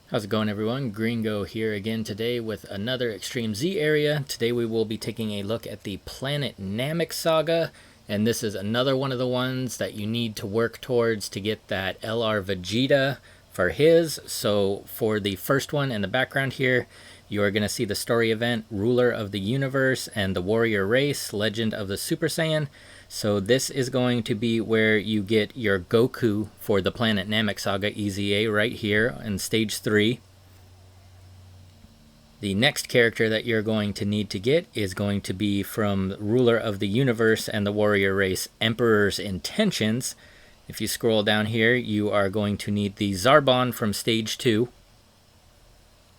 How's it going, everyone? Gringo here again today with another Extreme-Z-Area. Today we will be taking a look at the Planet Namek Saga, and this is another one of the ones that you need to work towards to get that LR Vegeta for his. So for the first one in the background here, you are going to see the story event, Ruler of the Universe and the Warrior Race, Legend of the Super Saiyan. So this is going to be where you get your Goku for the Planet Namek Saga EZA right here in Stage 3. The next character that you're going to need to get is going to be from Ruler of the Universe and the Warrior Race, Emperor's Intentions. If you scroll down here, you are going to need the Zarbon from Stage 2.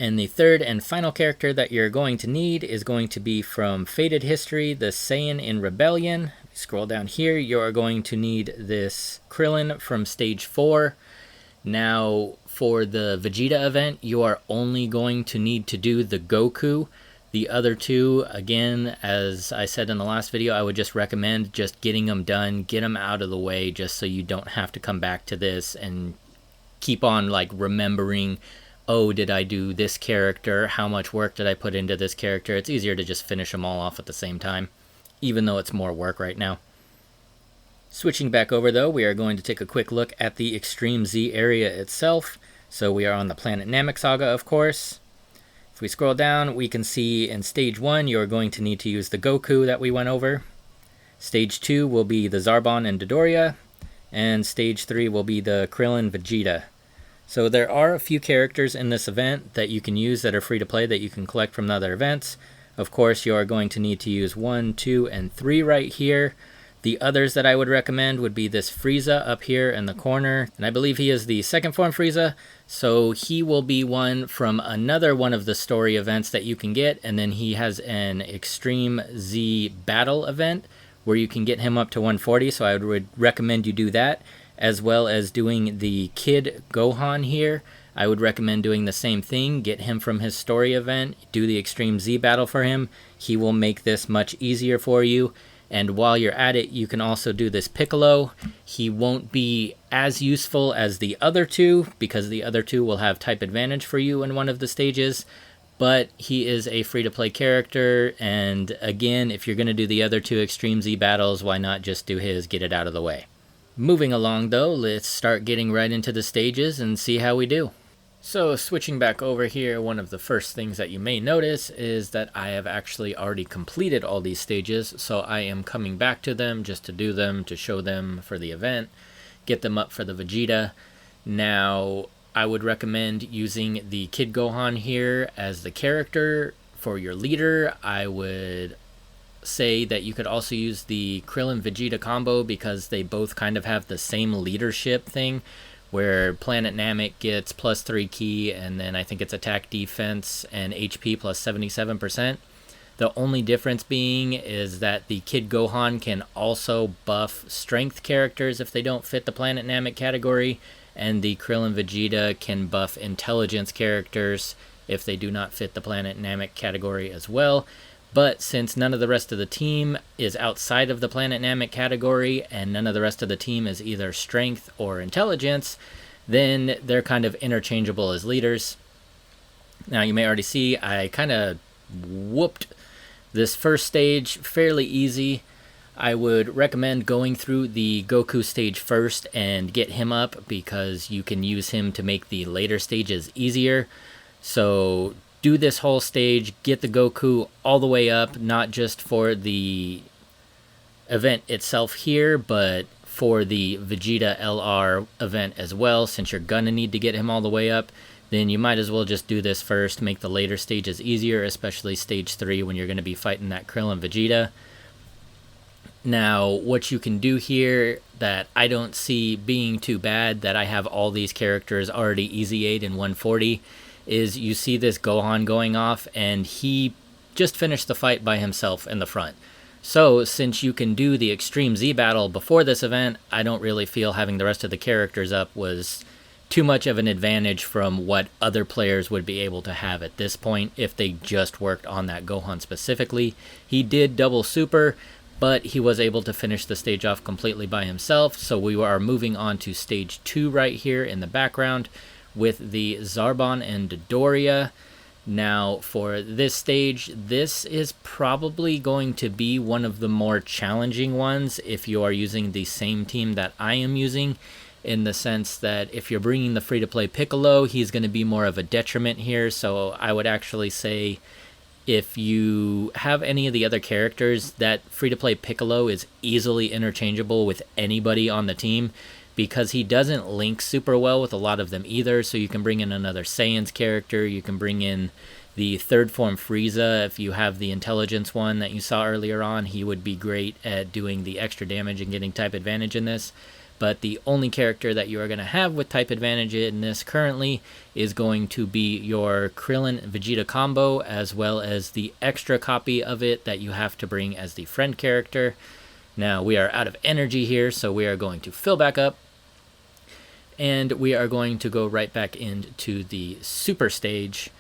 And the third and final character that you're going to need is going to be from Fated History, the Saiyan in Rebellion. If you scroll down here, you are going to need this Krillin from Stage 4. Now, for the Vegeta event, you are only going to need to do the Goku. The other two, again, as I said in the last video, I would just recommend just getting them done, get them out of the way, just so you don't have to come back to this and keep on like remembering, oh, did I do this character? How much work did I put into this character? It's easier to just finish them all off at the same time, even though it's more work right now. Switching back over though, we are going to take a quick look at the Extreme-Z area itself. So we are on the Planet Namek Saga, of course. If we scroll down, we can see in Stage 1, you are going to need to use the Goku that we went over. Stage 2 will be the Zarbon and Dodoria. And Stage 3 will be the Krillin Vegeta. So there are a few characters in this event that you can use that are free to play that you can collect from the other events. Of course, you are going to need to use 1, 2, and 3 right here. The others that I would recommend would be this Frieza up here in the corner. And I believe he is the second form Frieza. So he will be one from another one of the story events that you can get. And then he has an Extreme Z battle event where you can get him up to 140. So I would recommend you do that, as well as doing the Kid Gohan here. I would recommend doing the same thing. Get him from his story event, do the Extreme Z battle for him. He will make this much easier for you. And while you're at it, you can also do this Piccolo. He won't be as useful as the other two, because the other two will have type advantage for you in one of the stages. But he is a free-to-play character, and again, if you're going to do the other two Extreme Z battles, why not just do his, get it out of the way. Moving along though, let's start getting right into the stages and see how we do. So switching back over here, one of the first things that you may notice is that I have actually already completed all these stages, so I am coming back to them just to do them, to show them for the event, get them up for the Vegeta. Now, I would recommend using the Kid Gohan here as the character for your leader. I would say that you could also use the Krillin Vegeta combo because they both kind of have the same leadership thing, where Planet Namek gets +3 ki, and then I think it's attack, defense, and HP plus 77%. The only difference being is that the Kid Gohan can also buff strength characters if they don't fit the Planet Namek category, and the Krillin Vegeta can buff intelligence characters if they do not fit the Planet Namek category as well. But since none of the rest of the team is outside of the Planet Namek category, and none of the rest of the team is either strength or intelligence, then they're kind of interchangeable as leaders. Now you may already see I kind of whooped this first stage fairly easy. I would recommend going through the Goku stage first and get him up, because you can use him to make the later stages easier. So do this whole stage, get the Goku all the way up, not just for the event itself here, but for the Vegeta LR event as well. Since you're gonna need to get him all the way up, then you might as well just do this first, make the later stages easier, especially stage 3 when you're gonna be fighting that Krillin Vegeta. Now, what you can do here that I don't see being too bad, that I have all these characters already easy-a'd in 140, is you see this Gohan going off, and he just finished the fight by himself in the front. So, since you can do the Extreme Z battle before this event, I don't really feel having the rest of the characters up was too much of an advantage from what other players would be able to have at this point if they just worked on that Gohan specifically. He did double super, but he was able to finish the stage off completely by himself. So we are moving on to stage 2 right here in the background, with the Zarbon and Dodoria. Now, for this stage, this is probably going to be one of the more challenging ones if you are using the same team that I am using, in the sense that if you're bringing the free-to-play Piccolo, he's going to be more of a detriment here. So I would actually say if you have any of the other characters, that free-to-play Piccolo is easily interchangeable with anybody on the team, because he doesn't link super well with a lot of them either. So you can bring in another Saiyan's character, you can bring in the third form Frieza. If you have the intelligence one that you saw earlier on, he would be great at doing the extra damage and getting type advantage in this. But the only character that you are going to have with type advantage in this currently is going to be your Krillin Vegeta combo, as well as the extra copy of it that you have to bring as the friend character. Now we are out of energy here, so we are going to fill back up. And we are going to go right back into the super stage.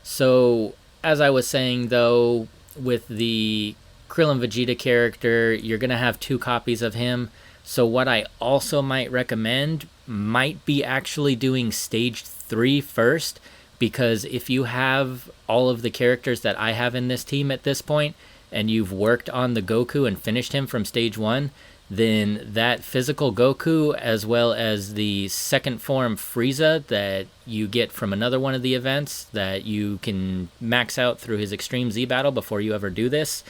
So as I was saying though, with the Krillin Vegeta character, you're going to have 2 copies of him. So what I also might recommend might be actually doing stage 3 first, because if you have all of the characters that I have in this team at this point, and you've worked on the Goku and finished him from stage 1, then that physical Goku, as well as the second form Frieza that you get from another one of the events that you can max out through his Extreme Z battle before you ever do this,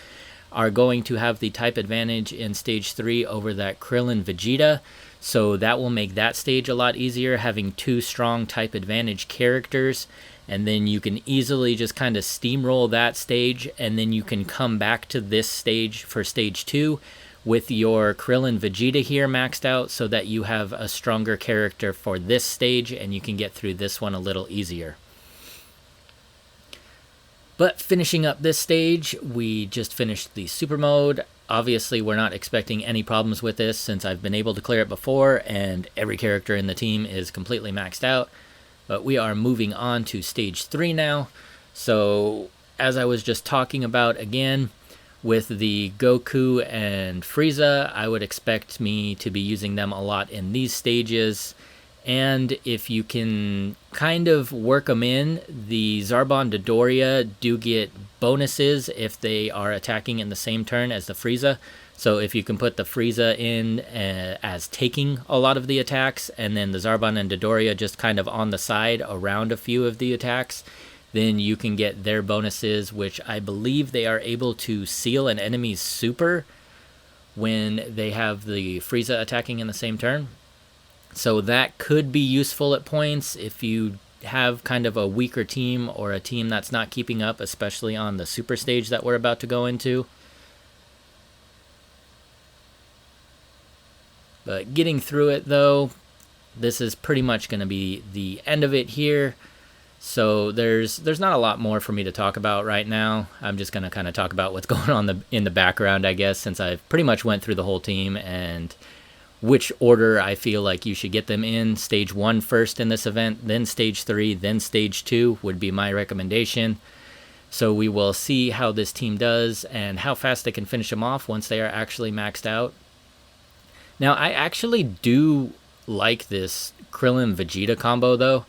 are going to have the type advantage in stage 3 over that Krillin Vegeta. So that will make that stage a lot easier, having 2 strong type advantage characters. And then you can easily just kind of steamroll that stage, and then you can come back to this stage for stage 2 with your Krillin Vegeta here maxed out, so that you have a stronger character for this stage and you can get through this one a little easier. But finishing up this stage, we just finished the super mode. Obviously, we're not expecting any problems with this since I've been able to clear it before and every character in the team is completely maxed out. But we are moving on to stage 3 now. So as I was just talking about again, with the Goku and Frieza, I would expect me to be using them a lot in these stages. And if you can kind of work them in, the Zarbon Dodoria do get bonuses if they are attacking in the same turn as the Frieza. So if you can put the Frieza in as taking a lot of the attacks, and then the Zarbon and Dodoria just kind of on the side around a few of the attacks, then you can get their bonuses, which I believe they are able to seal an enemy's super when they have the Frieza attacking in the same turn. So that could be useful at points if you have kind of a weaker team or a team that's not keeping up, especially on the super stage that we're about to go into. But getting through it though, this is pretty much going to be the end of it here. So there's not a lot more for me to talk about right now. I'm just going to kind of talk about what's going on in the background, I guess, since I've pretty much went through the whole team and which order I feel like you should get them in. Stage 1 first in this event, then stage 3, then stage 2 would be my recommendation. So we will see how this team does and how fast they can finish them off once they are actually maxed out. Now, I actually do like this Krillin Vegeta combo though.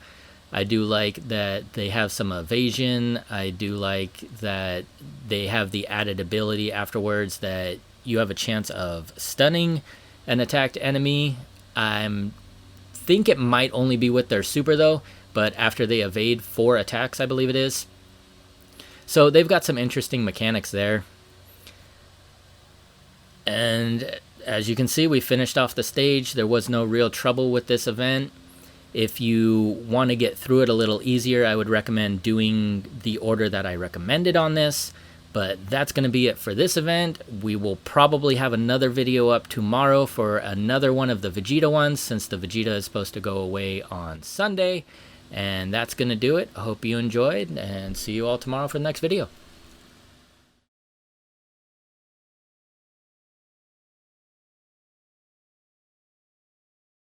I do like that they have some evasion. I do like that they have the added ability afterwards that you have a chance of stunning an attacked enemy. I think it might only be with their super though, but after they evade 4 attacks, I believe it is. So they've got some interesting mechanics there. And as you can see, we finished off the stage. There was no real trouble with this event. If you want to get through it a little easier, I would recommend doing the order that I recommended on this. But that's going to be it for this event. We will probably have another video up tomorrow for another one of the Vegeta ones, since the Vegeta is supposed to go away on Sunday. And that's going to do it. I hope you enjoyed, and see you all tomorrow for the next video.